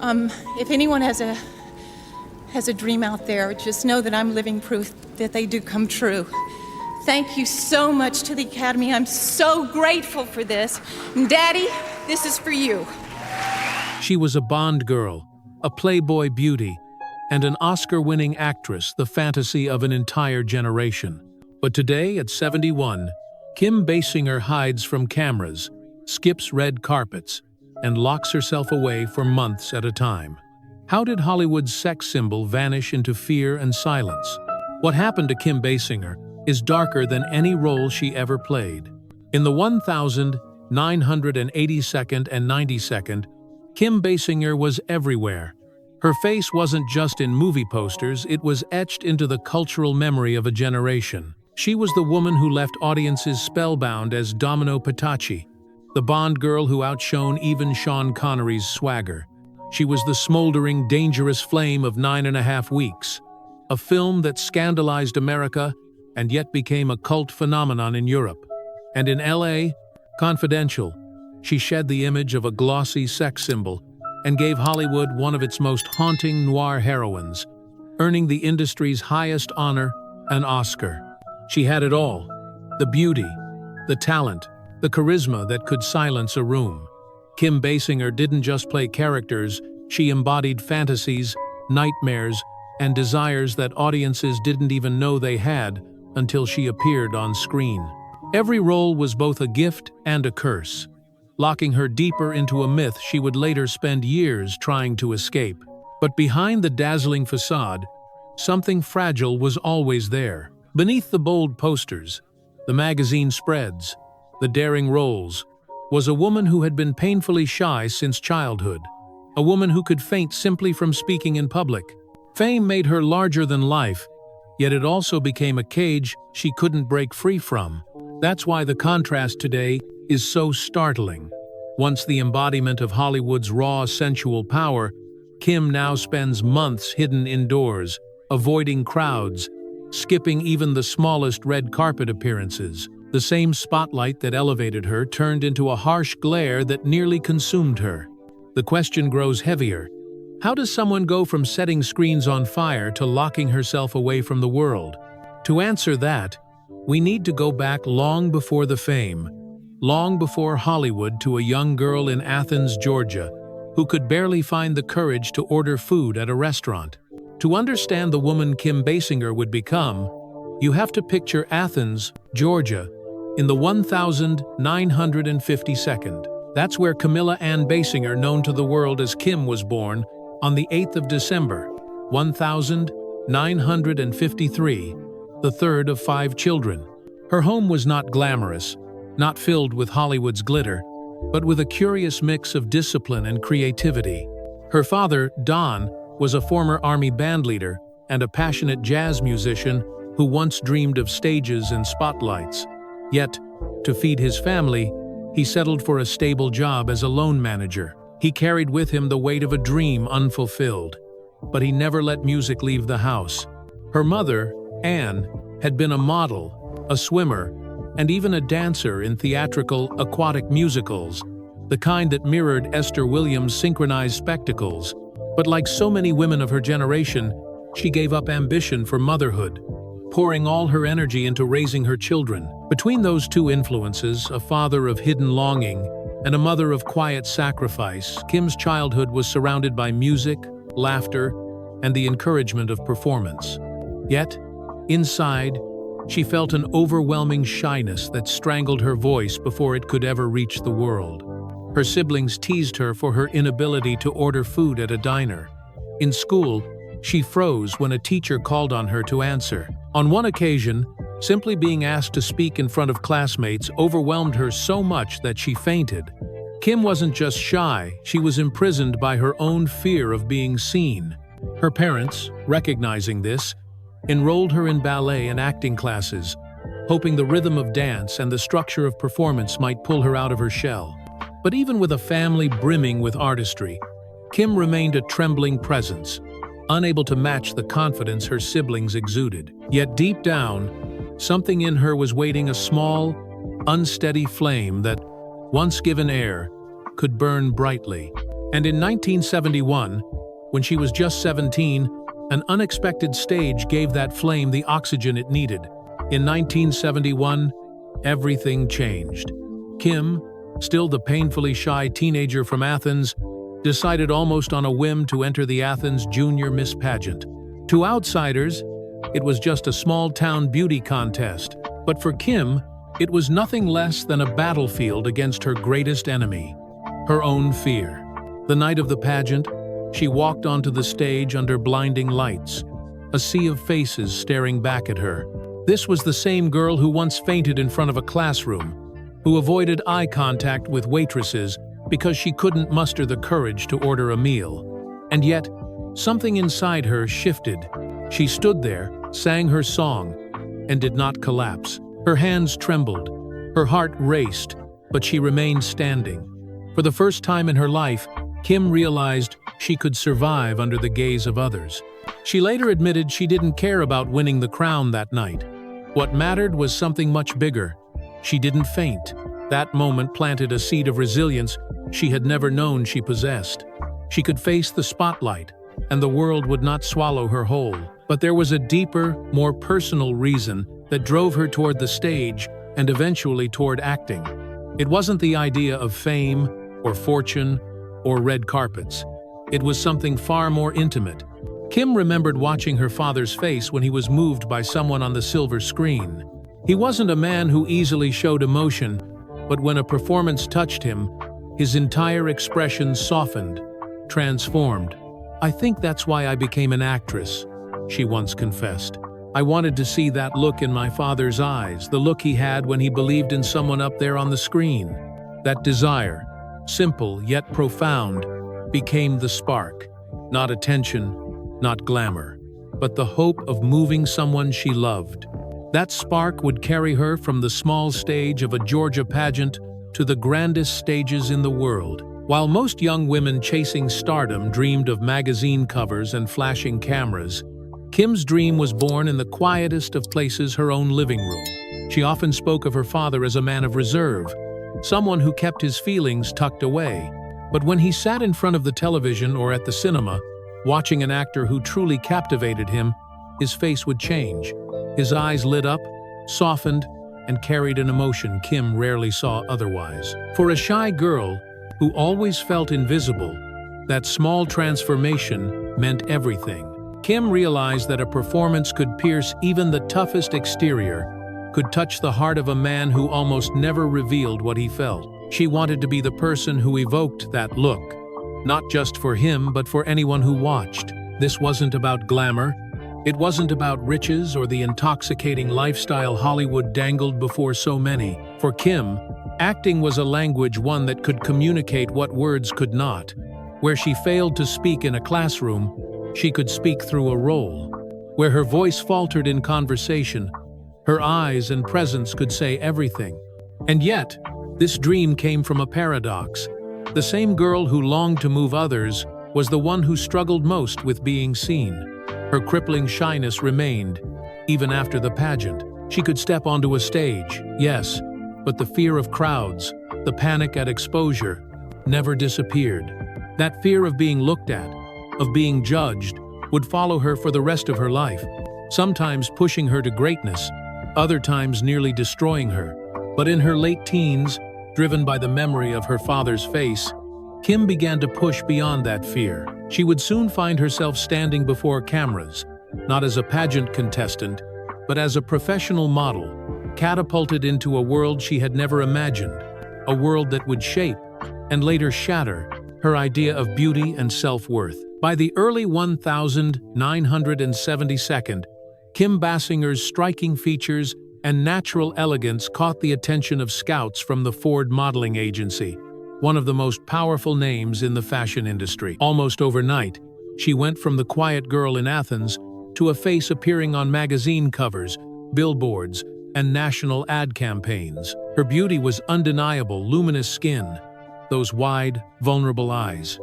If anyone has a dream out there, just know that I'm living proof that they do come true. Thank you so much to the Academy. I'm so grateful for this. And Daddy, this is for you. She was a Bond girl, a Playboy beauty, and an Oscar-winning actress, the fantasy of an entire generation. But today, at 71, Kim Basinger hides from cameras, skips red carpets, and locks herself away for months at a time. How did Hollywood's sex symbol vanish into fear and silence? What happened to Kim Basinger is darker than any role she ever played. In the 1982nd and 92nd, Kim Basinger was everywhere. Her face wasn't just in movie posters, it was etched into the cultural memory of a generation. She was the woman who left audiences spellbound as Domino Patachi, the Bond girl who outshone even Sean Connery's swagger. She was the smoldering, dangerous flame of 9.5 Weeks, a film that scandalized America and yet became a cult phenomenon in Europe. And in LA, Confidential, she shed the image of a glossy sex symbol and gave Hollywood one of its most haunting noir heroines, earning the industry's highest honor, an Oscar. She had it all: the beauty, the talent, the charisma that could silence a room. Kim Basinger didn't just play characters, she embodied fantasies, nightmares, and desires that audiences didn't even know they had until she appeared on screen. Every role was both a gift and a curse, locking her deeper into a myth she would later spend years trying to escape. But behind the dazzling facade, something fragile was always there. Beneath the bold posters, the magazine spreads, the daring roles, was a woman who had been painfully shy since childhood, a woman who could faint simply from speaking in public. Fame made her larger than life, yet it also became a cage she couldn't break free from. That's why the contrast today is so startling. Once the embodiment of Hollywood's raw, sensual power, Kim now spends months hidden indoors, avoiding crowds, skipping even the smallest red carpet appearances. The same spotlight that elevated her turned into a harsh glare that nearly consumed her. The question grows heavier. How does someone go from setting screens on fire to locking herself away from the world? To answer that, we need to go back long before the fame, long before Hollywood, to a young girl in Athens, Georgia, who could barely find the courage to order food at a restaurant. To understand the woman Kim Basinger would become, you have to picture Athens, Georgia, in the 1952nd. That's where Camilla Ann Basinger, known to the world as Kim, was born on the 8th of December, 1953, the third of 5 children. Her home was not glamorous, not filled with Hollywood's glitter, but with a curious mix of discipline and creativity. Her father, Don, was a former Army bandleader and a passionate jazz musician who once dreamed of stages and spotlights. Yet, to feed his family, he settled for a stable job as a loan manager. He carried with him the weight of a dream unfulfilled, but he never let music leave the house. Her mother, Anne, had been a model, a swimmer, and even a dancer in theatrical, aquatic musicals, the kind that mirrored Esther Williams' synchronized spectacles. But like so many women of her generation, she gave up ambition for motherhood, pouring all her energy into raising her children. Between those two influences, a father of hidden longing and a mother of quiet sacrifice, Kim's childhood was surrounded by music, laughter, and the encouragement of performance. Yet, inside, she felt an overwhelming shyness that strangled her voice before it could ever reach the world. Her siblings teased her for her inability to order food at a diner. In school, she froze when a teacher called on her to answer. On one occasion, simply being asked to speak in front of classmates overwhelmed her so much that she fainted. Kim wasn't just shy, she was imprisoned by her own fear of being seen. Her parents, recognizing this, enrolled her in ballet and acting classes, hoping the rhythm of dance and the structure of performance might pull her out of her shell. But even with a family brimming with artistry, Kim remained a trembling presence, unable to match the confidence her siblings exuded. Yet deep down, something in her was waiting, a small, unsteady flame that, once given air, could burn brightly. And in 1971, when she was just 17, an unexpected stage gave that flame the oxygen it needed. In 1971, everything changed. Kim, still the painfully shy teenager from Athens, decided almost on a whim to enter the Athens Junior Miss Pageant. To outsiders, it was just a small-town beauty contest, but for Kim, it was nothing less than a battlefield against her greatest enemy, her own fear. The night of the pageant, she walked onto the stage under blinding lights, a sea of faces staring back at her. This was the same girl who once fainted in front of a classroom, who avoided eye contact with waitresses because she couldn't muster the courage to order a meal. And yet, something inside her shifted. She stood there, sang her song, and did not collapse. Her hands trembled, her heart raced, but she remained standing. For the first time in her life, Kim realized she could survive under the gaze of others. She later admitted she didn't care about winning the crown that night. What mattered was something much bigger. She didn't faint. That moment planted a seed of resilience she had never known she possessed. She could face the spotlight, and the world would not swallow her whole. But there was a deeper, more personal reason that drove her toward the stage and eventually toward acting. It wasn't the idea of fame or fortune or red carpets. It was something far more intimate. Kim remembered watching her father's face when he was moved by someone on the silver screen. He wasn't a man who easily showed emotion, but when a performance touched him, his entire expression softened, transformed. "I think that's why I became an actress," she once confessed. "I wanted to see that look in my father's eyes, the look he had when he believed in someone up there on the screen. That desire, simple yet profound, became the spark. Not attention, not glamour, but the hope of moving someone she loved. That spark would carry her from the small stage of a Georgia pageant to the grandest stages in the world." While most young women chasing stardom dreamed of magazine covers and flashing cameras, Kim's dream was born in the quietest of places, her own living room. She often spoke of her father as a man of reserve, someone who kept his feelings tucked away. But when he sat in front of the television or at the cinema, watching an actor who truly captivated him, his face would change. His eyes lit up, softened, and carried an emotion Kim rarely saw otherwise. For a shy girl who always felt invisible, that small transformation meant everything. Kim realized that a performance could pierce even the toughest exterior, could touch the heart of a man who almost never revealed what he felt. She wanted to be the person who evoked that look, not just for him but for anyone who watched. This wasn't about glamour. It wasn't about riches or the intoxicating lifestyle Hollywood dangled before so many. For Kim, acting was a language, one that could communicate what words could not. Where she failed to speak in a classroom, she could speak through a role. Where her voice faltered in conversation, her eyes and presence could say everything. And yet, this dream came from a paradox. The same girl who longed to move others was the one who struggled most with being seen. Her crippling shyness remained, even after the pageant. She could step onto a stage, yes, but the fear of crowds, the panic at exposure, never disappeared. That fear of being looked at, of being judged, would follow her for the rest of her life, sometimes pushing her to greatness, other times nearly destroying her. But in her late teens, driven by the memory of her father's face, Kim began to push beyond that fear. She would soon find herself standing before cameras, not as a pageant contestant, but as a professional model, catapulted into a world she had never imagined, a world that would shape, and later shatter, her idea of beauty and self-worth. By the early 1972, Kim Basinger's striking features and natural elegance caught the attention of scouts from the Ford modeling agency, one of the most powerful names in the fashion industry. Almost overnight, she went from the quiet girl in Athens to a face appearing on magazine covers, billboards, and national ad campaigns. Her beauty was undeniable: luminous skin, those wide, vulnerable eyes,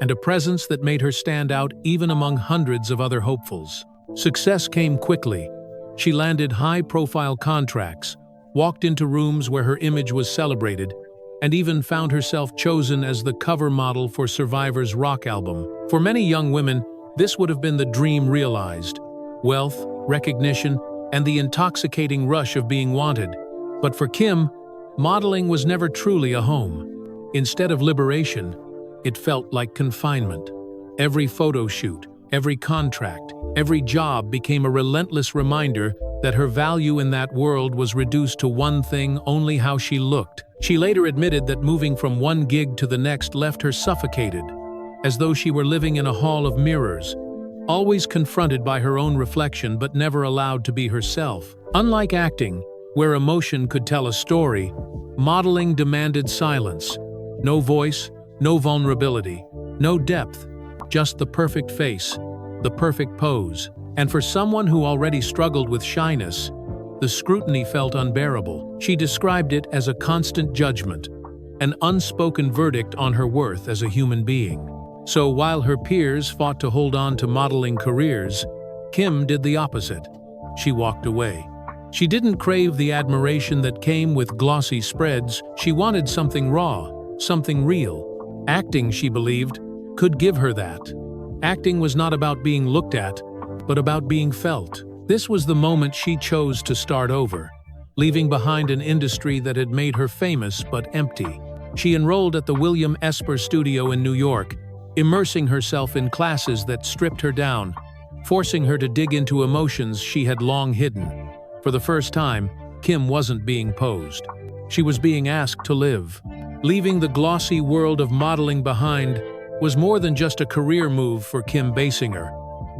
and a presence that made her stand out even among hundreds of other hopefuls. Success came quickly. She landed high-profile contracts, walked into rooms where her image was celebrated, and even found herself chosen as the cover model for Survivor's rock album. For many young women, this would have been the dream realized: wealth, recognition, and the intoxicating rush of being wanted. But for Kim, modeling was never truly a home. Instead of liberation, it felt like confinement. Every photo shoot, every contract, every job became a relentless reminder that her value in that world was reduced to one thing: only how she looked. She later admitted that moving from one gig to the next left her suffocated, as though she were living in a hall of mirrors, always confronted by her own reflection but never allowed to be herself. Unlike acting, where emotion could tell a story, modeling demanded silence. No voice, no vulnerability, no depth, just the perfect face, the perfect pose. And for someone who already struggled with shyness, the scrutiny felt unbearable. She described it as a constant judgment, an unspoken verdict on her worth as a human being. So while her peers fought to hold on to modeling careers, Kim did the opposite. She walked away. She didn't crave the admiration that came with glossy spreads. She wanted something raw, something real. Acting, she believed, could give her that. Acting was not about being looked at, but about being felt. This was the moment she chose to start over, leaving behind an industry that had made her famous but empty. She enrolled at the William Esper Studio in New York, immersing herself in classes that stripped her down, forcing her to dig into emotions she had long hidden. For the first time, Kim wasn't being posed. She was being asked to live. Leaving the glossy world of modeling behind was more than just a career move for Kim Basinger.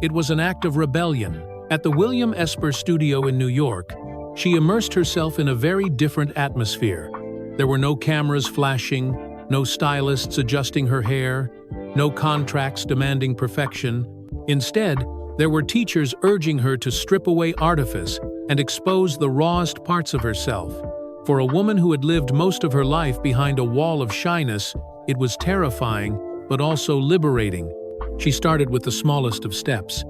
It was an act of rebellion. At the William Esper Studio in New York, she immersed herself in a very different atmosphere. There were no cameras flashing, no stylists adjusting her hair, no contracts demanding perfection. Instead, there were teachers urging her to strip away artifice and expose the rawest parts of herself. For a woman who had lived most of her life behind a wall of shyness, it was terrifying, but also liberating. She started with the smallest of steps,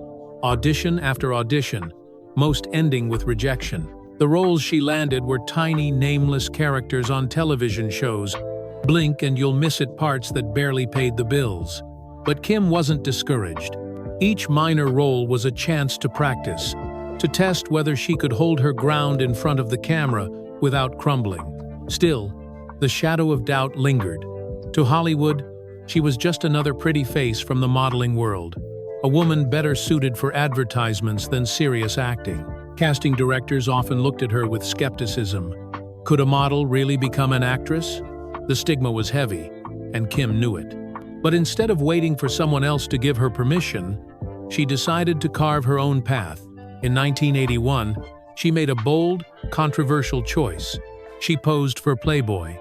audition after audition, most ending with rejection. The roles she landed were tiny, nameless characters on television shows, blink and you'll miss it parts that barely paid the bills. But Kim wasn't discouraged. Each minor role was a chance to practice, to test whether she could hold her ground in front of the camera without crumbling. Still, the shadow of doubt lingered. To Hollywood, she was just another pretty face from the modeling world, a woman better suited for advertisements than serious acting. Casting directors often looked at her with skepticism. Could a model really become an actress? The stigma was heavy, and Kim knew it. But instead of waiting for someone else to give her permission, she decided to carve her own path. In 1981, she made a bold, controversial choice. She posed for Playboy.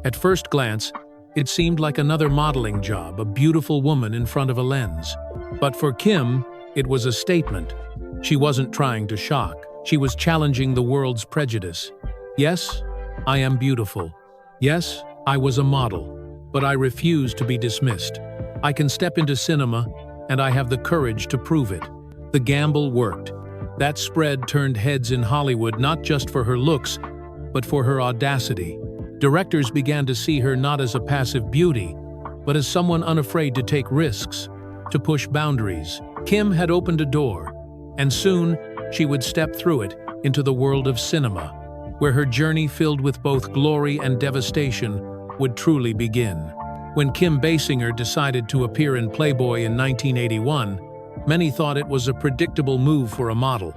At first glance, it seemed like another modeling job, a beautiful woman in front of a lens. But for Kim, it was a statement. She wasn't trying to shock. She was challenging the world's prejudice. Yes, I am beautiful. Yes, I was a model. But I refuse to be dismissed. I can step into cinema, and I have the courage to prove it. The gamble worked. That spread turned heads in Hollywood not just for her looks, but for her audacity. Directors began to see her not as a passive beauty, but as someone unafraid to take risks, to push boundaries. Kim had opened a door, and soon she would step through it into the world of cinema, where her journey filled with both glory and devastation would truly begin. When Kim Basinger decided to appear in Playboy in 1981, many thought it was a predictable move for a model.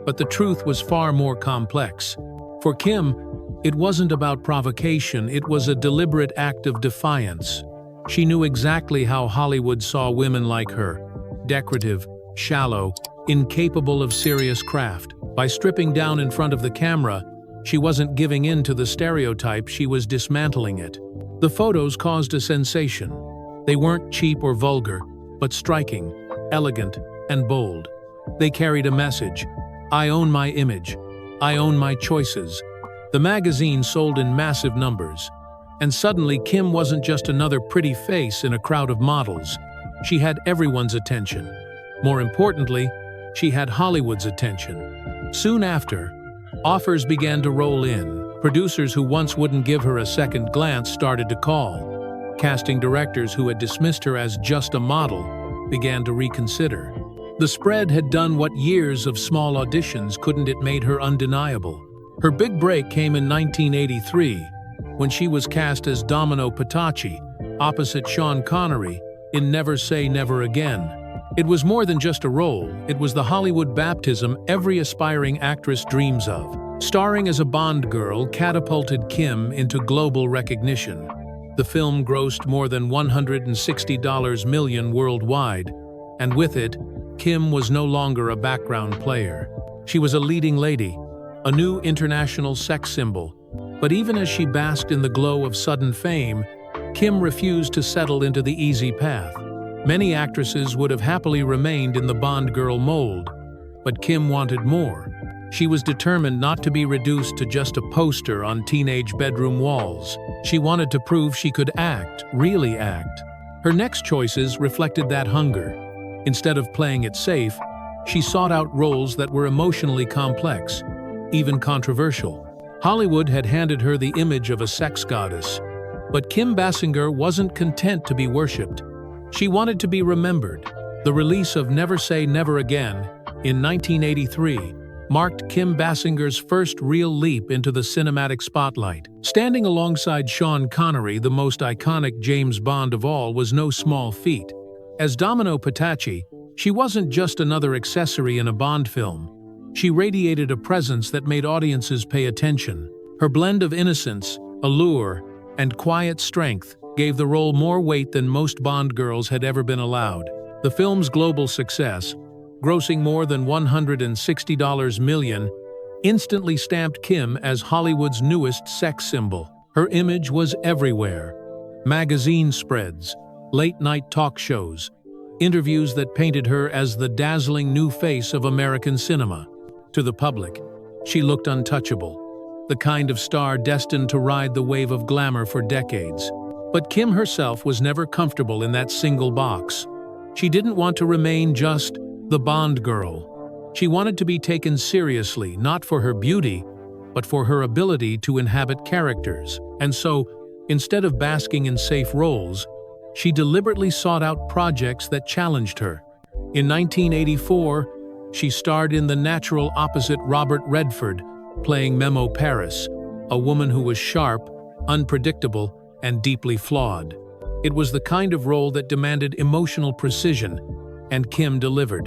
But the truth was far more complex. For Kim, it wasn't about provocation, it was a deliberate act of defiance. She knew exactly how Hollywood saw women like her: decorative, shallow, incapable of serious craft. By stripping down in front of the camera, she wasn't giving in to the stereotype, she was dismantling it. The photos caused a sensation. They weren't cheap or vulgar, but striking, elegant, and bold. They carried a message: I own my image. I own my choices. The magazine sold in massive numbers. And suddenly, Kim wasn't just another pretty face in a crowd of models. She had everyone's attention. More importantly, she had Hollywood's attention. Soon after, offers began to roll in. Producers who once wouldn't give her a second glance started to call. Casting directors who had dismissed her as just a model began to reconsider. The spread had done what years of small auditions couldn't. It made her undeniable. Her big break came in 1983, when she was cast as Domino Patachi, opposite Sean Connery, in Never Say Never Again. It was more than just a role, it was the Hollywood baptism every aspiring actress dreams of. Starring as a Bond girl catapulted Kim into global recognition. The film grossed more than $160 million worldwide, and with it, Kim was no longer a background player. She was a leading lady, a new international sex symbol. But even as she basked in the glow of sudden fame, Kim refused to settle into the easy path. Many actresses would have happily remained in the Bond girl mold, but Kim wanted more. She was determined not to be reduced to just a poster on teenage bedroom walls. She wanted to prove she could act, really act. Her next choices reflected that hunger. Instead of playing it safe, she sought out roles that were emotionally complex, even controversial. Hollywood had handed her the image of a sex goddess, but Kim Basinger wasn't content to be worshipped. She wanted to be remembered. The release of Never Say Never Again in 1983 marked Kim Basinger's first real leap into the cinematic spotlight. Standing alongside Sean Connery, the most iconic James Bond of all, was no small feat. As Domino Patachi, she wasn't just another accessory in a Bond film. She radiated a presence that made audiences pay attention. Her blend of innocence, allure, and quiet strength gave the role more weight than most Bond girls had ever been allowed. The film's global success, grossing more than $160 million, instantly stamped Kim as Hollywood's newest sex symbol. Her image was everywhere. Magazine spreads, late-night talk shows, interviews that painted her as the dazzling new face of American cinema. To the public, she looked untouchable, the kind of star destined to ride the wave of glamour for decades. But Kim herself was never comfortable in that single box. She didn't want to remain just the Bond girl. She wanted to be taken seriously, not for her beauty, but for her ability to inhabit characters. And so, instead of basking in safe roles, she deliberately sought out projects that challenged her. In 1984, she starred in The Natural opposite Robert Redford, playing Memo Paris, a woman who was sharp, unpredictable, and deeply flawed. It was the kind of role that demanded emotional precision, and Kim delivered.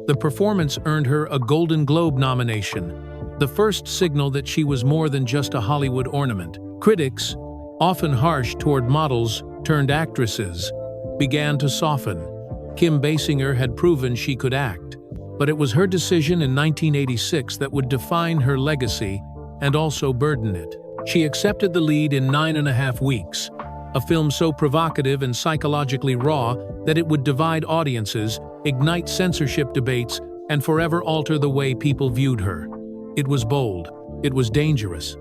The performance earned her a Golden Globe nomination, the first signal that she was more than just a Hollywood ornament. Critics, often harsh toward models turned actresses, began to soften. Kim Basinger had proven she could act, but it was her decision in 1986 that would define her legacy and also burden it. She accepted the lead in 9.5 Weeks, a film so provocative and psychologically raw that it would divide audiences, ignite censorship debates, and forever alter the way people viewed her. It was bold, it was dangerous,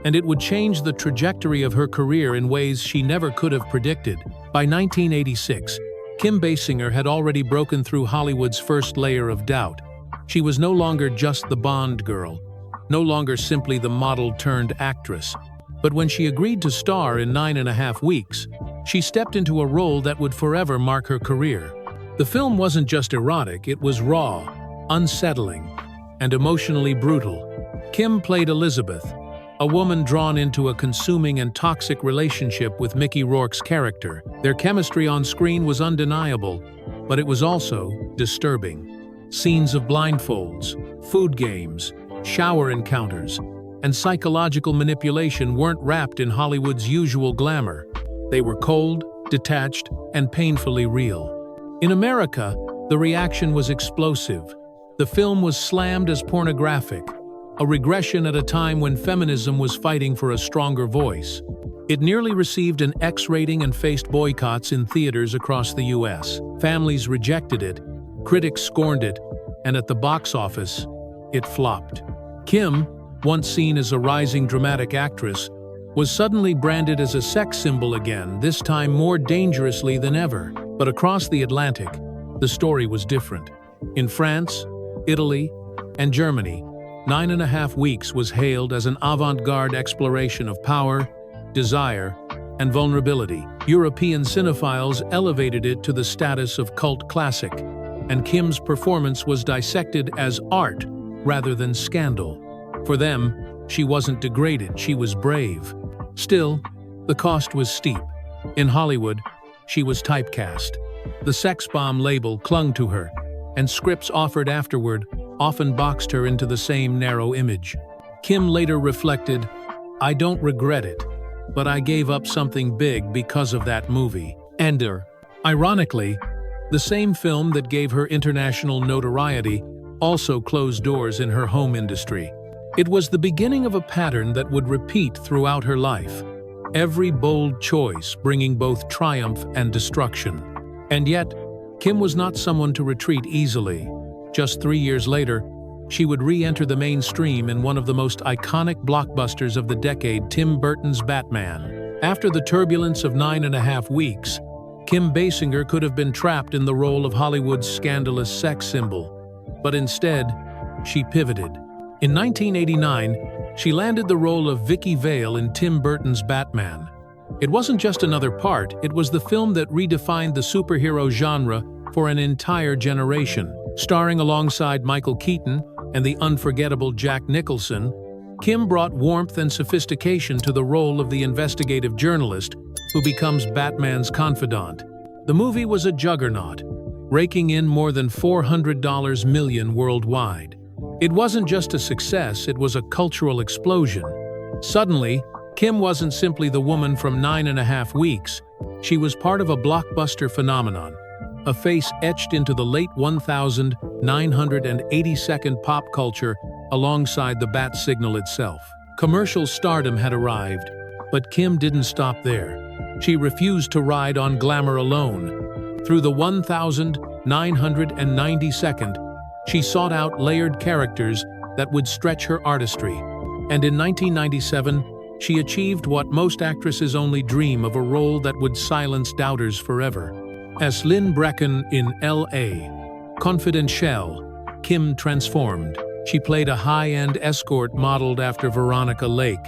and it would change the trajectory of her career in ways she never could have predicted. By 1986, Kim Basinger had already broken through Hollywood's first layer of doubt. She was no longer just the Bond girl, no longer simply the model-turned-actress. But when she agreed to star in 9.5 Weeks, she stepped into a role that would forever mark her career. The film wasn't just erotic, it was raw, unsettling, and emotionally brutal. Kim played Elizabeth, a woman drawn into a consuming and toxic relationship with Mickey Rourke's character. Their chemistry on screen was undeniable, but it was also disturbing. Scenes of blindfolds, food games, shower encounters, and psychological manipulation weren't wrapped in Hollywood's usual glamour. They were cold, detached, and painfully real. In America, the reaction was explosive. The film was slammed as pornographic, a regression at a time when feminism was fighting for a stronger voice. It nearly received an X rating and faced boycotts in theaters across the US. Families rejected it, critics scorned it, and at the box office, it flopped. Kim, once seen as a rising dramatic actress, was suddenly branded as a sex symbol again, this time more dangerously than ever. But across the Atlantic, the story was different. In France, Italy, and Germany, 9.5 Weeks was hailed as an avant-garde exploration of power, desire, and vulnerability. European cinephiles elevated it to the status of cult classic, and Kim's performance was dissected as art rather than scandal. For them, she wasn't degraded, she was brave. Still, the cost was steep. In Hollywood, she was typecast. The sex bomb label clung to her, and scripts offered afterward often boxed her into the same narrow image. Kim later reflected, "I don't regret it, but I gave up something big because of that movie." Ender. Ironically, the same film that gave her international notoriety also closed doors in her home industry. It was the beginning of a pattern that would repeat throughout her life, every bold choice bringing both triumph and destruction. And yet, Kim was not someone to retreat easily. Just 3 years later, she would re-enter the mainstream in one of the most iconic blockbusters of the decade, Tim Burton's Batman. After the turbulence of 9.5 Weeks, Kim Basinger could have been trapped in the role of Hollywood's scandalous sex symbol. But instead, she pivoted. In 1989, she landed the role of Vicky Vale in Tim Burton's Batman. It wasn't just another part, it was the film that redefined the superhero genre for an entire generation. Starring alongside Michael Keaton and the unforgettable Jack Nicholson, Kim brought warmth and sophistication to the role of the investigative journalist who becomes Batman's confidant. The movie was a juggernaut, raking in more than $400 million worldwide. It wasn't just a success, it was a cultural explosion. Suddenly, Kim wasn't simply the woman from 9.5 Weeks, she was part of a blockbuster phenomenon, a face etched into the late 1982nd pop culture alongside the bat signal itself. Commercial stardom had arrived, but Kim didn't stop there. She refused to ride on glamour alone. Through the 1992nd, she sought out layered characters that would stretch her artistry. And in 1997, she achieved what most actresses only dream of, a role that would silence doubters forever. As Lynn Brecken in L.A. Confidential, Kim transformed. She played a high-end escort modeled after Veronica Lake,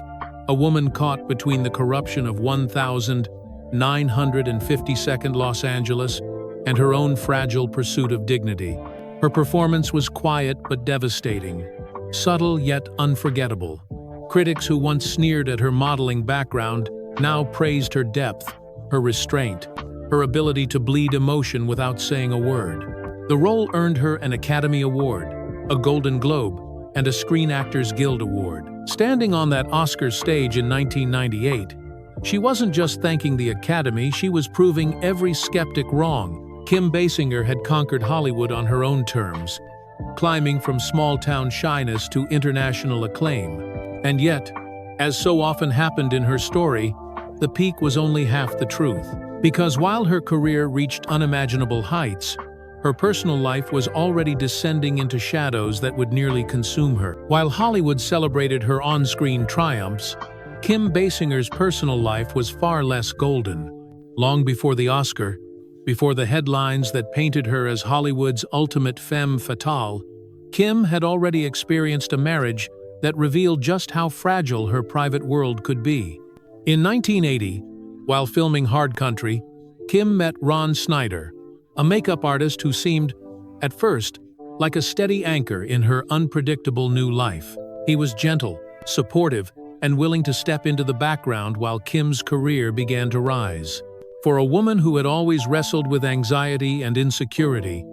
a woman caught between the corruption of 1952nd Los Angeles and her own fragile pursuit of dignity. Her performance was quiet but devastating, subtle yet unforgettable. Critics who once sneered at her modeling background now praised her depth, her restraint, her ability to bleed emotion without saying a word. The role earned her an Academy Award, a Golden Globe, and a Screen Actors Guild Award. Standing on that Oscar stage in 1998, she wasn't just thanking the Academy, she was proving every skeptic wrong. Kim Basinger had conquered Hollywood on her own terms, climbing from small-town shyness to international acclaim. And yet, as so often happened in her story, the peak was only half the truth. Because while her career reached unimaginable heights, her personal life was already descending into shadows that would nearly consume her. While Hollywood celebrated her on-screen triumphs, Kim Basinger's personal life was far less golden. Long before the Oscar, before the headlines that painted her as Hollywood's ultimate femme fatale, Kim had already experienced a marriage that revealed just how fragile her private world could be. In 1980, while filming Hard Country, Kim met Ron Snyder, a makeup artist who seemed, at first, like a steady anchor in her unpredictable new life. He was gentle, supportive, and willing to step into the background while Kim's career began to rise. For a woman who had always wrestled with anxiety and insecurity,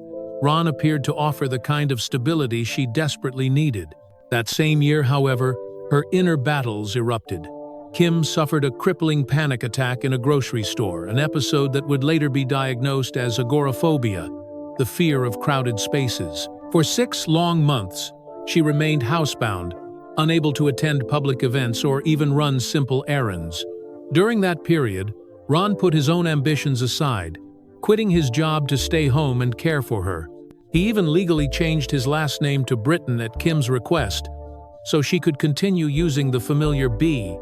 Ron appeared to offer the kind of stability she desperately needed. That same year, however, her inner battles erupted. Kim suffered a crippling panic attack in a grocery store, an episode that would later be diagnosed as agoraphobia, the fear of crowded spaces. For 6 long months, she remained housebound, unable to attend public events or even run simple errands. During that period, Ron put his own ambitions aside, quitting his job to stay home and care for her. He even legally changed his last name to Britton at Kim's request, so she could continue using the familiar B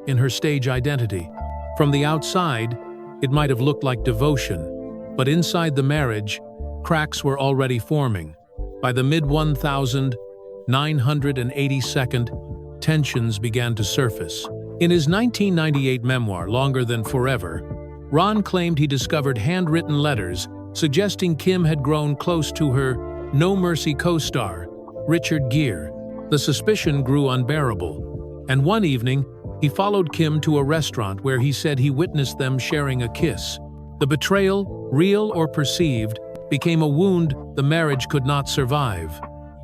in her stage identity. From the outside, it might have looked like devotion, but inside the marriage, cracks were already forming. By the mid-1990s, 982nd, tensions began to surface. In his 1998 memoir, Longer Than Forever, Ron claimed he discovered handwritten letters suggesting Kim had grown close to her No Mercy co-star, Richard Gere. The suspicion grew unbearable, and one evening, he followed Kim to a restaurant where he said he witnessed them sharing a kiss. The betrayal, real or perceived, became a wound the marriage could not survive.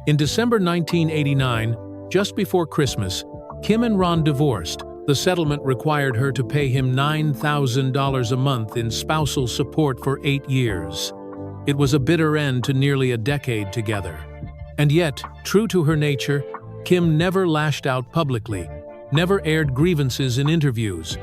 In December 1989, just before Christmas, Kim and Ron divorced. The settlement required her to pay him $9,000 a month in spousal support for 8 years. It was a bitter end to nearly a decade together. And yet, true to her nature, Kim never lashed out publicly, never aired grievances in interviews.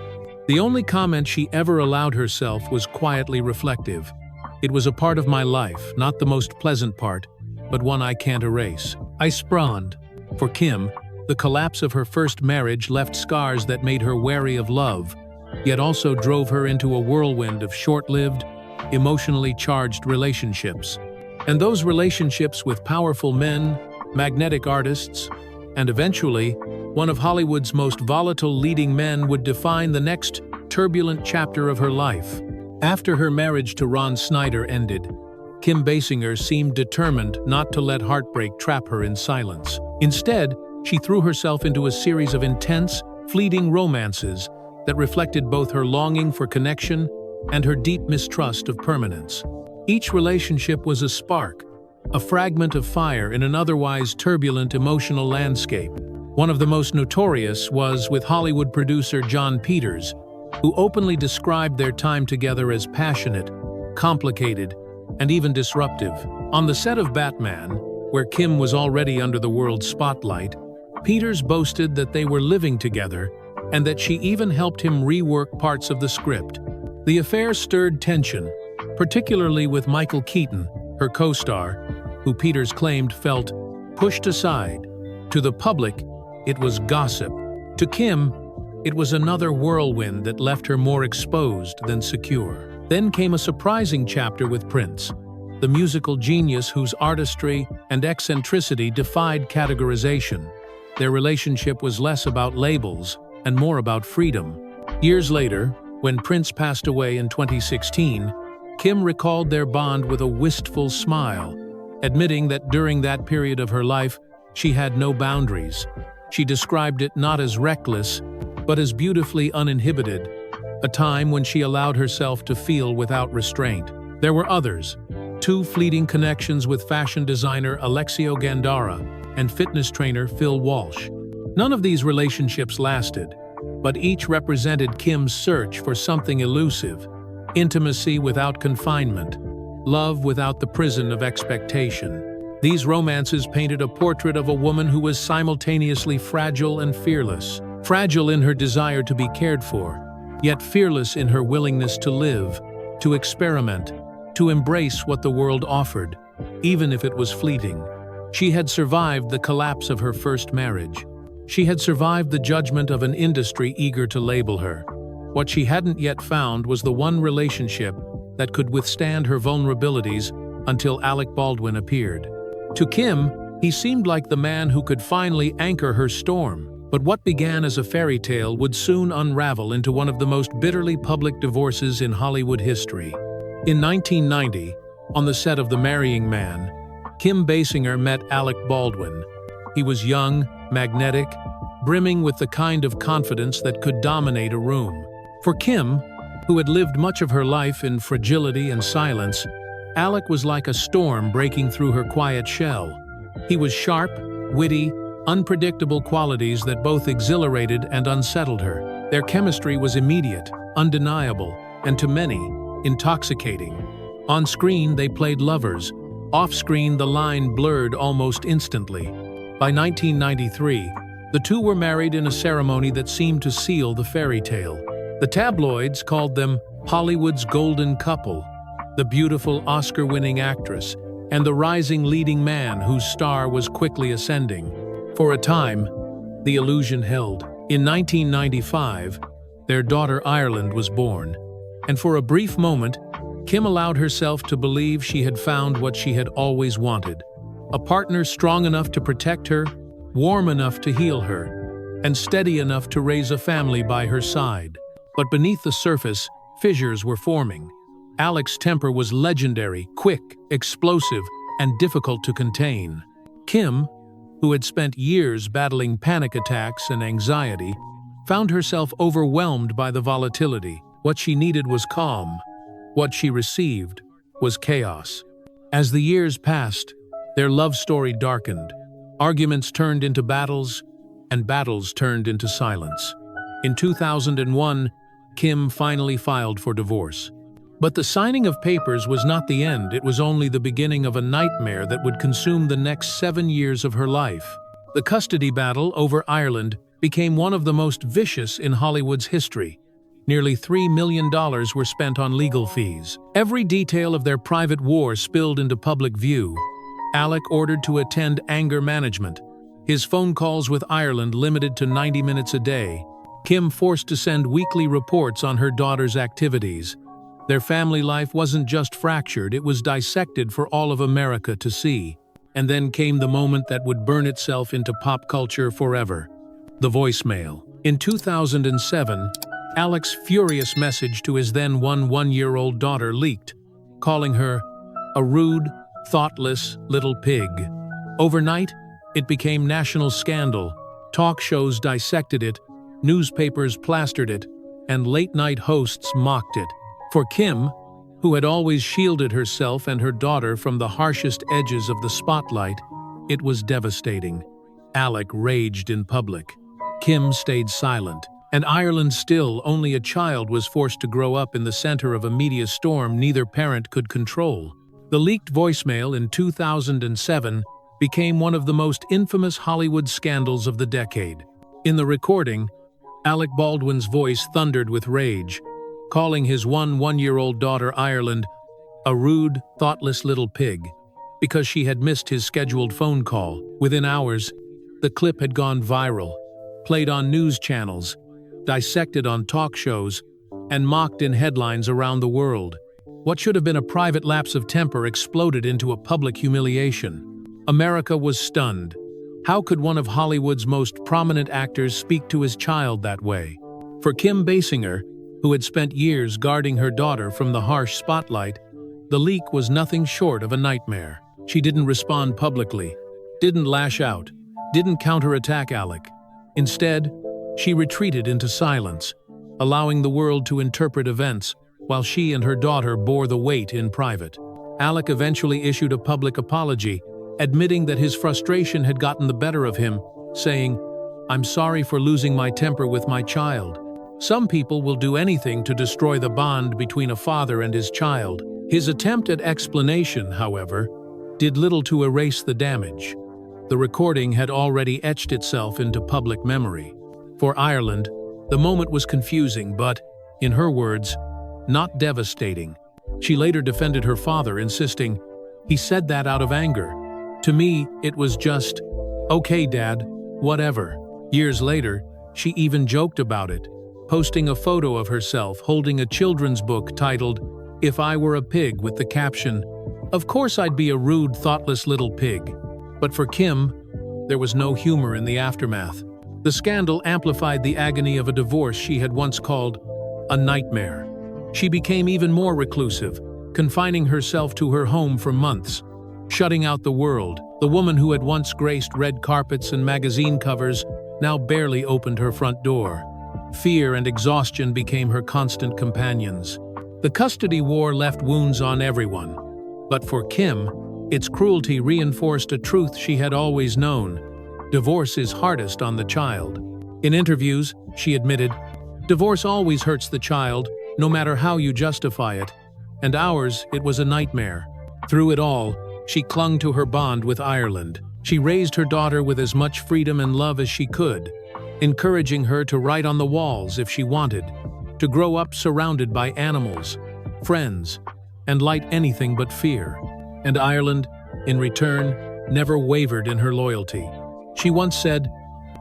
The only comment she ever allowed herself was quietly reflective. It was a part of my life, not the most pleasant part, but one I can't erase. I sprawned. For Kim, the collapse of her first marriage left scars that made her wary of love, yet also drove her into a whirlwind of short-lived, emotionally charged relationships. And those relationships with powerful men, magnetic artists, and eventually, one of Hollywood's most volatile leading men would define the next turbulent chapter of her life. After her marriage to Ron Snyder ended, Kim Basinger seemed determined not to let heartbreak trap her in silence. Instead, she threw herself into a series of intense, fleeting romances that reflected both her longing for connection and her deep mistrust of permanence. Each relationship was a spark, a fragment of fire in an otherwise turbulent emotional landscape. One of the most notorious was with Hollywood producer John Peters, who openly described their time together as passionate, complicated, and even disruptive. On the set of Batman, where Kim was already under the world's spotlight, Peters boasted that they were living together and that she even helped him rework parts of the script. The affair stirred tension, particularly with Michael Keaton, her co-star, who Peters claimed felt pushed aside. To the public, it was gossip. To Kim, it was another whirlwind that left her more exposed than secure. Then came a surprising chapter with Prince, the musical genius whose artistry and eccentricity defied categorization. Their relationship was less about labels and more about freedom. Years later, when Prince passed away in 2016, Kim recalled their bond with a wistful smile, admitting that during that period of her life, she had no boundaries. She described it not as reckless, but as beautifully uninhibited, a time when she allowed herself to feel without restraint. There were others, 2 fleeting connections with fashion designer Alexio Gandara and fitness trainer Phil Walsh. None of these relationships lasted, but each represented Kim's search for something elusive: intimacy without confinement, love without the prison of expectation. These romances painted a portrait of a woman who was simultaneously fragile and fearless. Fragile in her desire to be cared for, yet fearless in her willingness to live, to experiment, to embrace what the world offered, even if it was fleeting. She had survived the collapse of her first marriage. She had survived the judgment of an industry eager to label her. What she hadn't yet found was the one relationship that could withstand her vulnerabilities until Alec Baldwin appeared. To Kim, he seemed like the man who could finally anchor her storm. But what began as a fairy tale would soon unravel into one of the most bitterly public divorces in Hollywood history. In 1990, on the set of The Marrying Man, Kim Basinger met Alec Baldwin. He was young, magnetic, brimming with the kind of confidence that could dominate a room. For Kim, who had lived much of her life in fragility and silence, Alec was like a storm breaking through her quiet shell. He was sharp, witty, unpredictable qualities that both exhilarated and unsettled her. Their chemistry was immediate, undeniable, and to many, intoxicating. On screen, they played lovers. Off-screen, the line blurred almost instantly. By 1993, the two were married in a ceremony that seemed to seal the fairy tale. The tabloids called them Hollywood's golden couple, the beautiful Oscar-winning actress and the rising leading man whose star was quickly ascending. For a time, the illusion held. In 1995, their daughter Ireland was born, and for a brief moment, Kim allowed herself to believe she had found what she had always wanted: A partner strong enough to protect her, warm enough to heal her, and steady enough to raise a family by her side. But beneath the surface, fissures were forming. Alec's temper was legendary, quick, explosive, and difficult to contain. Kim, who had spent years battling panic attacks and anxiety, found herself overwhelmed by the volatility. What she needed was calm. What she received was chaos. As the years passed, their love story darkened. Arguments turned into battles, and battles turned into silence. In 2001, Kim finally filed for divorce. But the signing of papers was not the end. It was only the beginning of a nightmare that would consume the next 7 years of her life. The custody battle over Ireland became one of the most vicious in Hollywood's history. Nearly $3 million were spent on legal fees. Every detail of their private war spilled into public view. Alec ordered to attend anger management. His phone calls with Ireland limited to 90 minutes a day. Kim forced to send weekly reports on her daughter's activities. Their family life wasn't just fractured, it was dissected for all of America to see. And then came the moment that would burn itself into pop culture forever. The voicemail. In 2007, Alec's furious message to his then one-year-old daughter leaked, calling her a rude, thoughtless little pig. Overnight, it became national scandal. Talk shows dissected it, newspapers plastered it, and late-night hosts mocked it. For Kim, who had always shielded herself and her daughter from the harshest edges of the spotlight, it was devastating. Alec raged in public. Kim stayed silent, and Ireland, still only a child, was forced to grow up in the center of a media storm neither parent could control. The leaked voicemail in 2007 became one of the most infamous Hollywood scandals of the decade. In the recording, Alec Baldwin's voice thundered with rage, calling his one-year-old daughter Ireland a rude, thoughtless little pig because she had missed his scheduled phone call. Within hours, the clip had gone viral, played on news channels, dissected on talk shows, and mocked in headlines around the world. What should have been a private lapse of temper exploded into a public humiliation. America was stunned. How could one of Hollywood's most prominent actors speak to his child that way? For Kim Basinger, who had spent years guarding her daughter from the harsh spotlight, the leak was nothing short of a nightmare. She didn't respond publicly, didn't lash out, didn't counterattack Alec. Instead, she retreated into silence, allowing the world to interpret events while she and her daughter bore the weight in private. Alec eventually issued a public apology, admitting that his frustration had gotten the better of him, saying, "I'm sorry for losing my temper with my child." Some people will do anything to destroy the bond between a father and his child. His attempt at explanation, however, did little to erase the damage. The recording had already etched itself into public memory. For Ireland, the moment was confusing but, in her words, not devastating. She later defended her father, insisting, "He said that out of anger. To me, it was just, okay, Dad, whatever." Years later, she even joked about it, posting a photo of herself holding a children's book titled, "If I Were a Pig," with the caption, "Of course I'd be a rude, thoughtless little pig." But for Kim, there was no humor in the aftermath. The scandal amplified the agony of a divorce she had once called a nightmare. She became even more reclusive, confining herself to her home for months, shutting out the world. The woman who had once graced red carpets and magazine covers now barely opened her front door. Fear and exhaustion became her constant companions. The custody war left wounds on everyone. But for Kim, its cruelty reinforced a truth she had always known. Divorce is hardest on the child. In interviews, she admitted, "Divorce always hurts the child, no matter how you justify it. And ours, it was a nightmare." Through it all, she clung to her bond with Ireland. She raised her daughter with as much freedom and love as she could, encouraging her to write on the walls if she wanted, to grow up surrounded by animals, friends, and light anything but fear. And Ireland, in return, never wavered in her loyalty. She once said,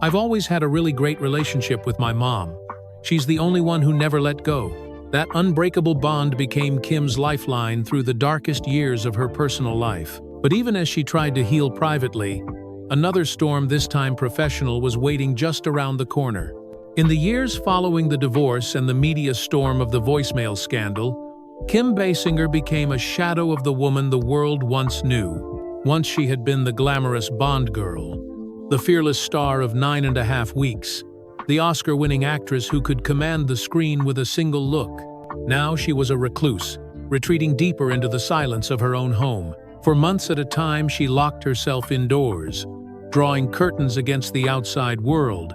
"I've always had a really great relationship with my mom. She's the only one who never let go." That unbreakable bond became Kim's lifeline through the darkest years of her personal life. But even as she tried to heal privately, another storm, this time professional, was waiting just around the corner. In the years following the divorce and the media storm of the voicemail scandal, Kim Basinger became a shadow of the woman the world once knew. Once she had been the glamorous Bond girl, the fearless star of 9.5 Weeks, the Oscar-winning actress who could command the screen with a single look. Now she was a recluse, retreating deeper into the silence of her own home. For months at a time, she locked herself indoors, drawing curtains against the outside world,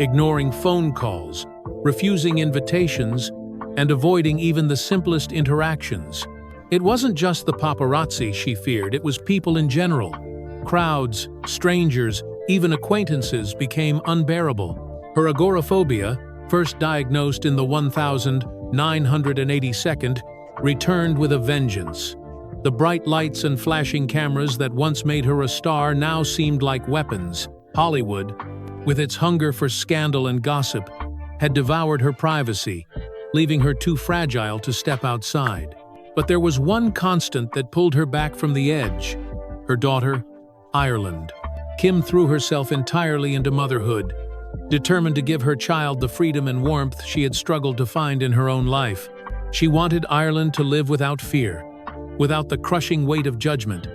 ignoring phone calls, refusing invitations, and avoiding even the simplest interactions. It wasn't just the paparazzi she feared, it was people in general. Crowds, strangers, even acquaintances became unbearable. Her agoraphobia, first diagnosed in the 1982nd, returned with a vengeance. The bright lights and flashing cameras that once made her a star now seemed like weapons. Hollywood, with its hunger for scandal and gossip, had devoured her privacy, leaving her too fragile to step outside. But there was one constant that pulled her back from the edge: her daughter, Ireland. Kim threw herself entirely into motherhood, determined to give her child the freedom and warmth she had struggled to find in her own life. She wanted Ireland to live without fear, without the crushing weight of judgment,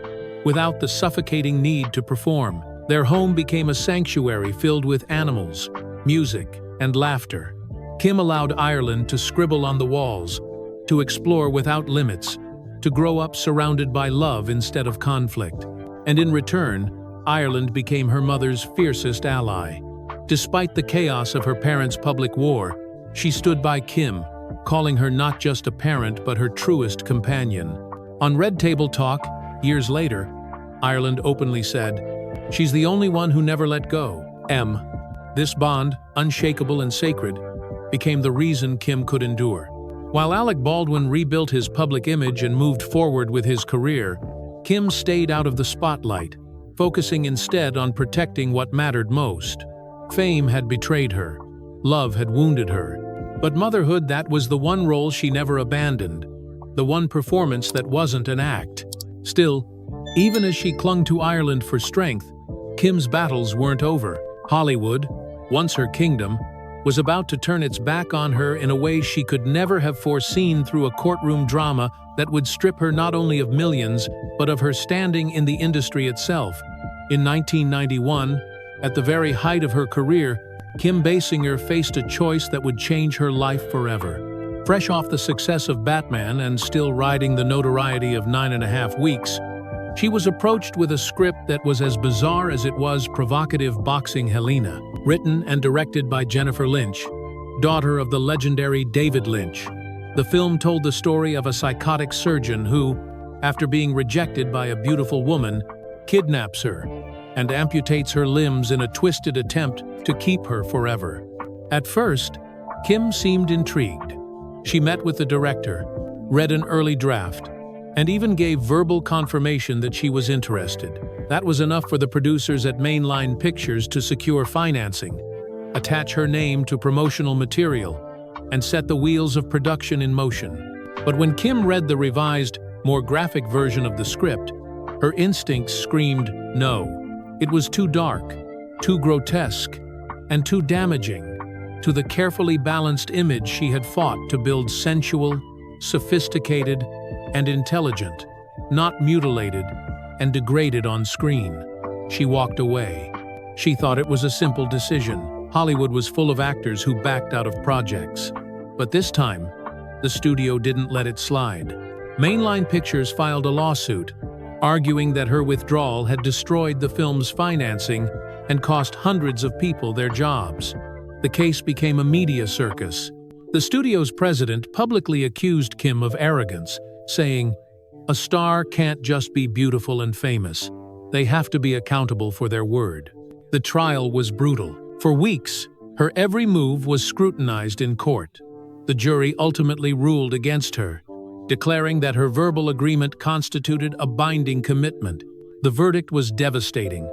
without the suffocating need to perform. Their home became a sanctuary filled with animals, music, and laughter. Kim allowed Ireland to scribble on the walls, to explore without limits, to grow up surrounded by love instead of conflict. And in return, Ireland became her mother's fiercest ally. Despite the chaos of her parents' public war, she stood by Kim, calling her not just a parent but her truest companion. On Red Table Talk, years later, Ireland openly said, "She's the only one who never let go." This bond, unshakable and sacred, became the reason Kim could endure. While Alec Baldwin rebuilt his public image and moved forward with his career, Kim stayed out of the spotlight, focusing instead on protecting what mattered most. Fame had betrayed her, love had wounded her, but motherhood, that was the one role she never abandoned, the one performance that wasn't an act. Still, even as she clung to Ireland for strength, Kim's battles weren't over. Hollywood, once her kingdom, was about to turn its back on her in a way she could never have foreseen, through a courtroom drama that would strip her not only of millions, but of her standing in the industry itself. In 1991, at the very height of her career, Kim Basinger faced a choice that would change her life forever. Fresh off the success of Batman and still riding the notoriety of 9.5 Weeks, she was approached with a script that was as bizarre as it was provocative: Boxing Helena, written and directed by Jennifer Lynch, daughter of the legendary David Lynch. The film told the story of a psychotic surgeon who, after being rejected by a beautiful woman, kidnaps her and amputates her limbs in a twisted attempt to keep her forever. At first, Kim seemed intrigued. She met with the director, read an early draft, and even gave verbal confirmation that she was interested. That was enough for the producers at Mainline Pictures to secure financing, attach her name to promotional material, and set the wheels of production in motion. But when Kim read the revised, more graphic version of the script, her instincts screamed no. It was too dark, too grotesque, and too damaging to the carefully balanced image she had fought to build: sensual, sophisticated, and intelligent, not mutilated and degraded on screen. She walked away. She thought it was a simple decision. Hollywood was full of actors who backed out of projects. But this time, the studio didn't let it slide. Mainline Pictures filed a lawsuit, arguing that her withdrawal had destroyed the film's financing and cost hundreds of people their jobs. The case became a media circus. The studio's president publicly accused Kim of arrogance, saying, "A star can't just be beautiful and famous. They have to be accountable for their word." The trial was brutal. For weeks, her every move was scrutinized in court. The jury ultimately ruled against her, declaring that her verbal agreement constituted a binding commitment. The verdict was devastating.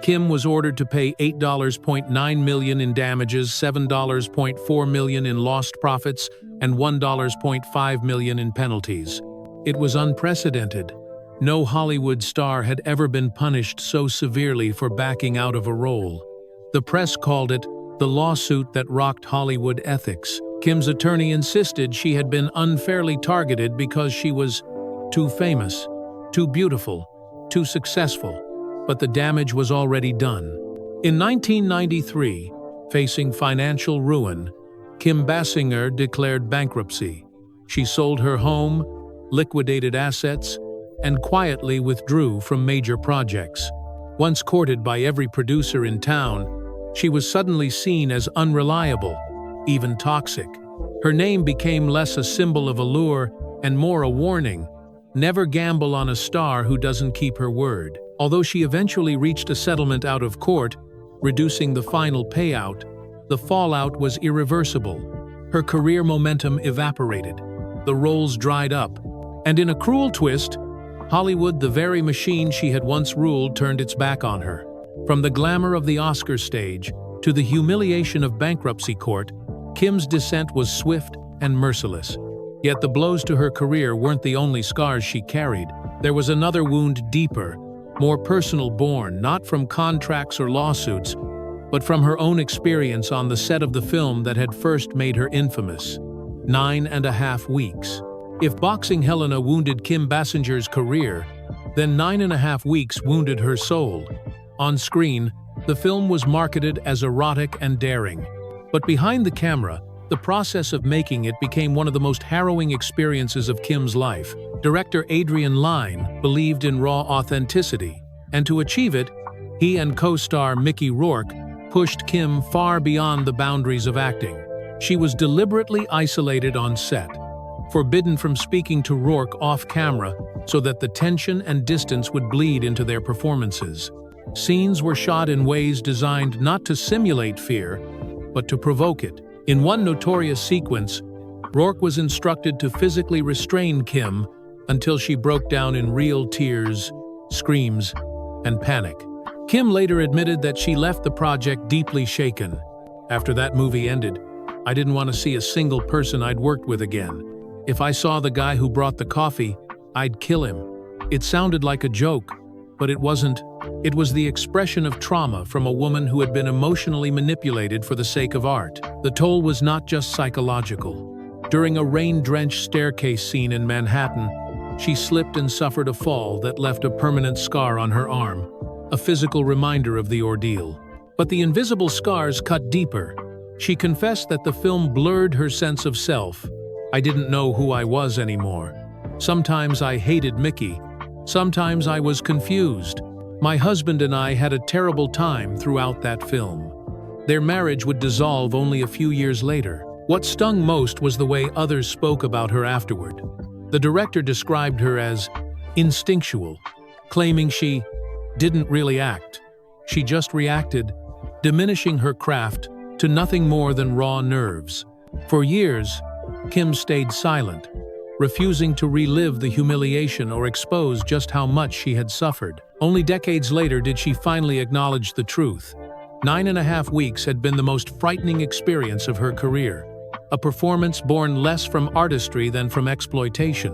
Kim was ordered to pay $8.9 million in damages, $7.4 million in lost profits, and $1.5 million in penalties. It was unprecedented, No Hollywood star had ever been punished so severely for backing out of a role. The press called it the lawsuit that rocked Hollywood ethics. Kim's attorney insisted she had been unfairly targeted because she was too famous, too beautiful, too successful, but the damage was already done. In 1993, facing financial ruin, Kim Basinger declared bankruptcy. She sold her home, liquidated assets, and quietly withdrew from major projects. Once courted by every producer in town, she was suddenly seen as unreliable, even toxic. Her name became less a symbol of allure and more a warning: never gamble on a star who doesn't keep her word. Although she eventually reached a settlement out of court, reducing the final payout, the fallout was irreversible. Her career momentum evaporated. The roles dried up. And in a cruel twist, Hollywood, the very machine she had once ruled, turned its back on her. From the glamour of the Oscar stage to the humiliation of bankruptcy court, Kim's descent was swift and merciless. Yet the blows to her career weren't the only scars she carried. There was another wound deeper, more personal, born not from contracts or lawsuits, but from her own experience on the set of the film that had first made her infamous. 9.5 weeks. If Boxing Helena wounded Kim Basinger's career, then 9.5 weeks wounded her soul. On screen, the film was marketed as erotic and daring. But behind the camera, the process of making it became one of the most harrowing experiences of Kim's life. Director Adrian Lyne believed in raw authenticity, and to achieve it, he and co-star Mickey Rourke pushed Kim far beyond the boundaries of acting. She was deliberately isolated on set, forbidden from speaking to Rourke off-camera so that the tension and distance would bleed into their performances. Scenes were shot in ways designed not to simulate fear, but to provoke it. In one notorious sequence, Rourke was instructed to physically restrain Kim until she broke down in real tears, screams, and panic. Kim later admitted that she left the project deeply shaken. After that movie ended, I didn't want to see a single person I'd worked with again. If I saw the guy who brought the coffee, I'd kill him. It sounded like a joke, but it wasn't. It was the expression of trauma from a woman who had been emotionally manipulated for the sake of art. The toll was not just psychological. During a rain-drenched staircase scene in Manhattan, she slipped and suffered a fall that left a permanent scar on her arm, a physical reminder of the ordeal. But the invisible scars cut deeper. She confessed that the film blurred her sense of self. I didn't know who I was anymore. Sometimes I hated Mickey. Sometimes I was confused. My husband and I had a terrible time throughout that film. Their marriage would dissolve only a few years later. What stung most was the way others spoke about her afterward. The director described her as instinctual, claiming she didn't really act. She just reacted, diminishing her craft to nothing more than raw nerves. For years, Kim stayed silent, refusing to relive the humiliation or expose just how much she had suffered. Only decades later did she finally acknowledge the truth. 9.5 weeks had been the most frightening experience of her career, a performance born less from artistry than from exploitation.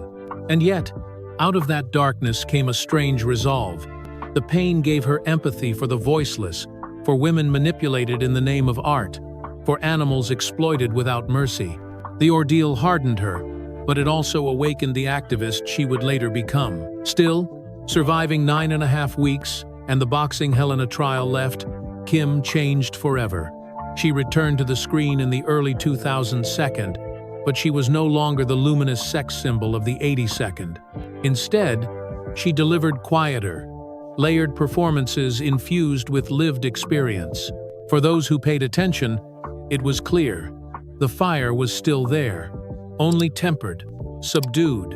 And yet, out of that darkness came a strange resolve. The pain gave her empathy for the voiceless, for women manipulated in the name of art, for animals exploited without mercy. The ordeal hardened her, but it also awakened the activist she would later become. Still, surviving 9.5 weeks and the Boxing Helena trial left, Kim changed forever. She returned to the screen in the early 2000s, but she was no longer the luminous sex symbol of the 82nd. Instead, she delivered quieter, layered performances infused with lived experience. For those who paid attention, it was clear. The fire was still there, only tempered, subdued,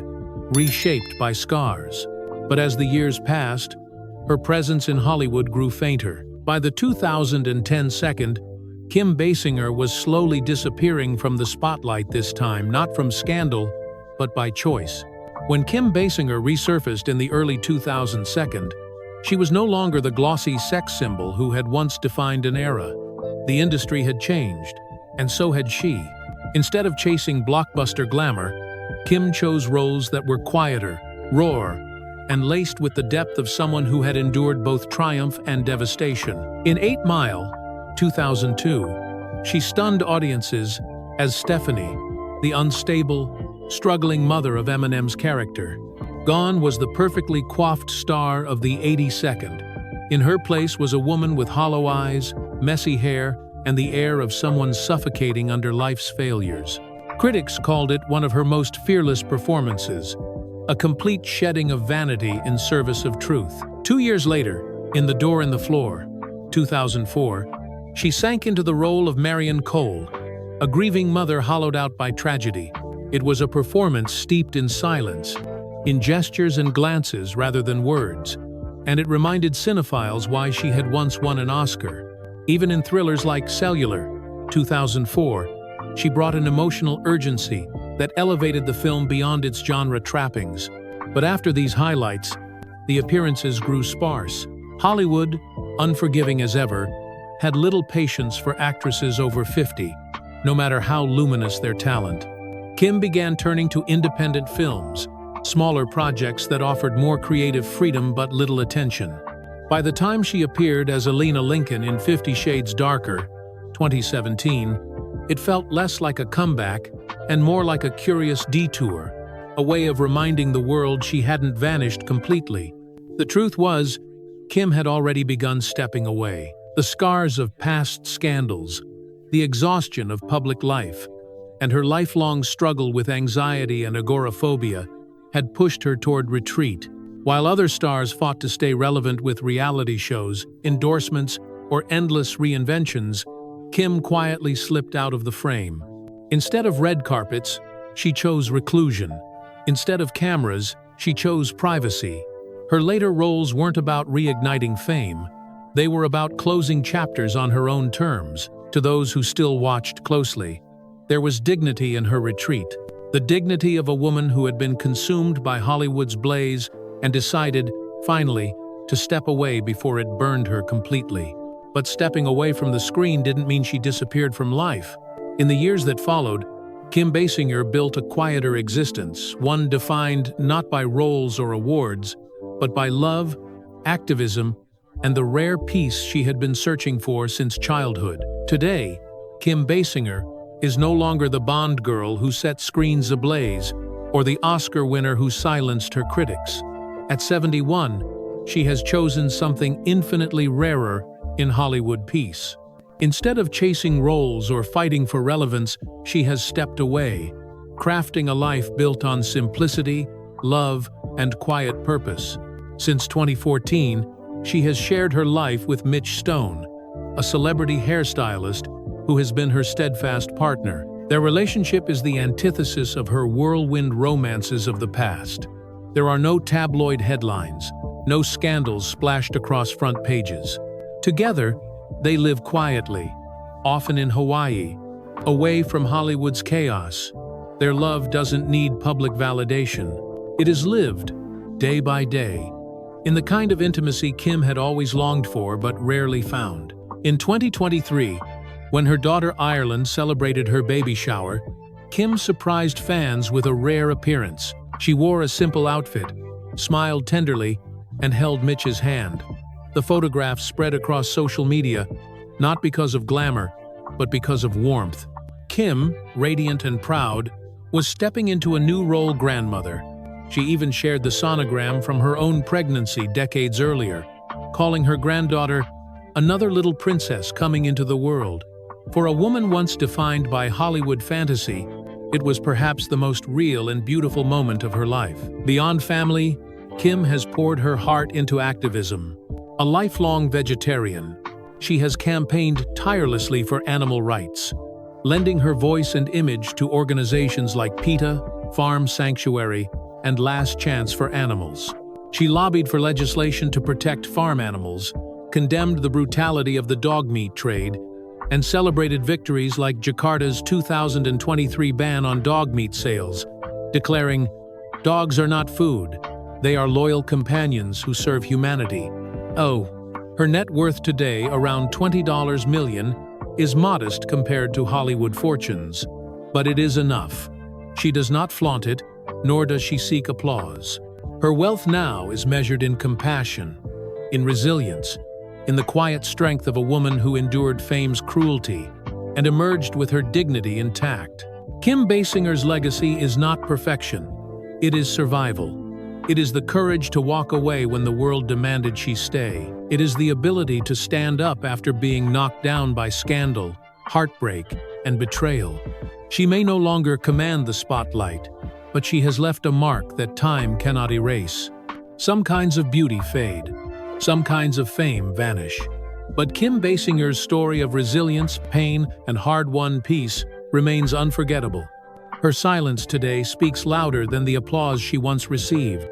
reshaped by scars. But as the years passed, her presence in Hollywood grew fainter. By the 2010 second, Kim Basinger was slowly disappearing from the spotlight, this time not from scandal, but by choice. When Kim Basinger resurfaced in the early 2000s second, she was no longer the glossy sex symbol who had once defined an era. The industry had changed, and so had she. Instead of chasing blockbuster glamour, Kim chose roles that were quieter, rawer, and laced with the depth of someone who had endured both triumph and devastation. In 8 Mile, 2002, she stunned audiences as Stephanie, the unstable, struggling mother of Eminem's character. Gone was the perfectly coiffed star of the 82nd. In her place was a woman with hollow eyes, messy hair, and the air of someone suffocating under life's failures. Critics called it one of her most fearless performances, a complete shedding of vanity in service of truth. 2 years later, in The Door in the Floor, 2004, she sank into the role of Marion Cole, a grieving mother hollowed out by tragedy. It was a performance steeped in silence, in gestures and glances rather than words, and it reminded cinephiles why she had once won an Oscar. Even in thrillers like Cellular, 2004, she brought an emotional urgency that elevated the film beyond its genre trappings. But after these highlights, the appearances grew sparse. Hollywood, unforgiving as ever, had little patience for actresses over 50, no matter how luminous their talent. Kim began turning to independent films, smaller projects that offered more creative freedom but little attention. By the time she appeared as Alina Lincoln in 50 Shades Darker, 2017, it felt less like a comeback and more like a curious detour, a way of reminding the world she hadn't vanished completely. The truth was, Kim had already begun stepping away. The scars of past scandals, the exhaustion of public life, and her lifelong struggle with anxiety and agoraphobia had pushed her toward retreat. While other stars fought to stay relevant with reality shows, endorsements, or endless reinventions, Kim quietly slipped out of the frame. Instead of red carpets, she chose reclusion. Instead of cameras, she chose privacy. Her later roles weren't about reigniting fame. They were about closing chapters on her own terms. To those who still watched closely, there was dignity in her retreat, the dignity of a woman who had been consumed by Hollywood's blaze and decided, finally, to step away before it burned her completely. But stepping away from the screen didn't mean she disappeared from life. In the years that followed, Kim Basinger built a quieter existence, one defined not by roles or awards, but by love, activism, and the rare peace she had been searching for since childhood. Today, Kim Basinger is no longer the Bond girl who set screens ablaze, or the Oscar winner who silenced her critics. At 71, she has chosen something infinitely rarer in Hollywood peace. Instead of chasing roles or fighting for relevance, she has stepped away, crafting a life built on simplicity, love, and quiet purpose. Since 2014, she has shared her life with Mitch Stone, a celebrity hairstylist who has been her steadfast partner. Their relationship is the antithesis of her whirlwind romances of the past. There are no tabloid headlines, no scandals splashed across front pages. Together, they live quietly, often in Hawaii, away from Hollywood's chaos. Their love doesn't need public validation. It is lived, day by day, in the kind of intimacy Kim had always longed for but rarely found. In 2023, when her daughter Ireland celebrated her baby shower, Kim surprised fans with a rare appearance. She wore a simple outfit, smiled tenderly, and held Mitch's hand. The photograph spread across social media, not because of glamour, but because of warmth. Kim, radiant and proud, was stepping into a new role grandmother. She even shared the sonogram from her own pregnancy decades earlier, calling her granddaughter another little princess coming into the world. For a woman once defined by Hollywood fantasy, it was perhaps the most real and beautiful moment of her life. Beyond family, Kim has poured her heart into activism. A lifelong vegetarian, she has campaigned tirelessly for animal rights, lending her voice and image to organizations like PETA, Farm Sanctuary, and Last Chance for Animals. She lobbied for legislation to protect farm animals, condemned the brutality of the dog meat trade, and celebrated victories like Jakarta's 2023 ban on dog meat sales, declaring, "Dogs are not food, they are loyal companions who serve humanity." Oh, her net worth today, around $20 million, is modest compared to Hollywood fortunes. But it is enough. She does not flaunt it, nor does she seek applause. Her wealth now is measured in compassion, in resilience, in the quiet strength of a woman who endured fame's cruelty and emerged with her dignity intact. Kim Basinger's legacy is not perfection. It is survival. It is the courage to walk away when the world demanded she stay. It is the ability to stand up after being knocked down by scandal, heartbreak, and betrayal. She may no longer command the spotlight, but she has left a mark that time cannot erase. Some kinds of beauty fade. Some kinds of fame vanish. But Kim Basinger's story of resilience, pain, and hard-won peace remains unforgettable. Her silence today speaks louder than the applause she once received.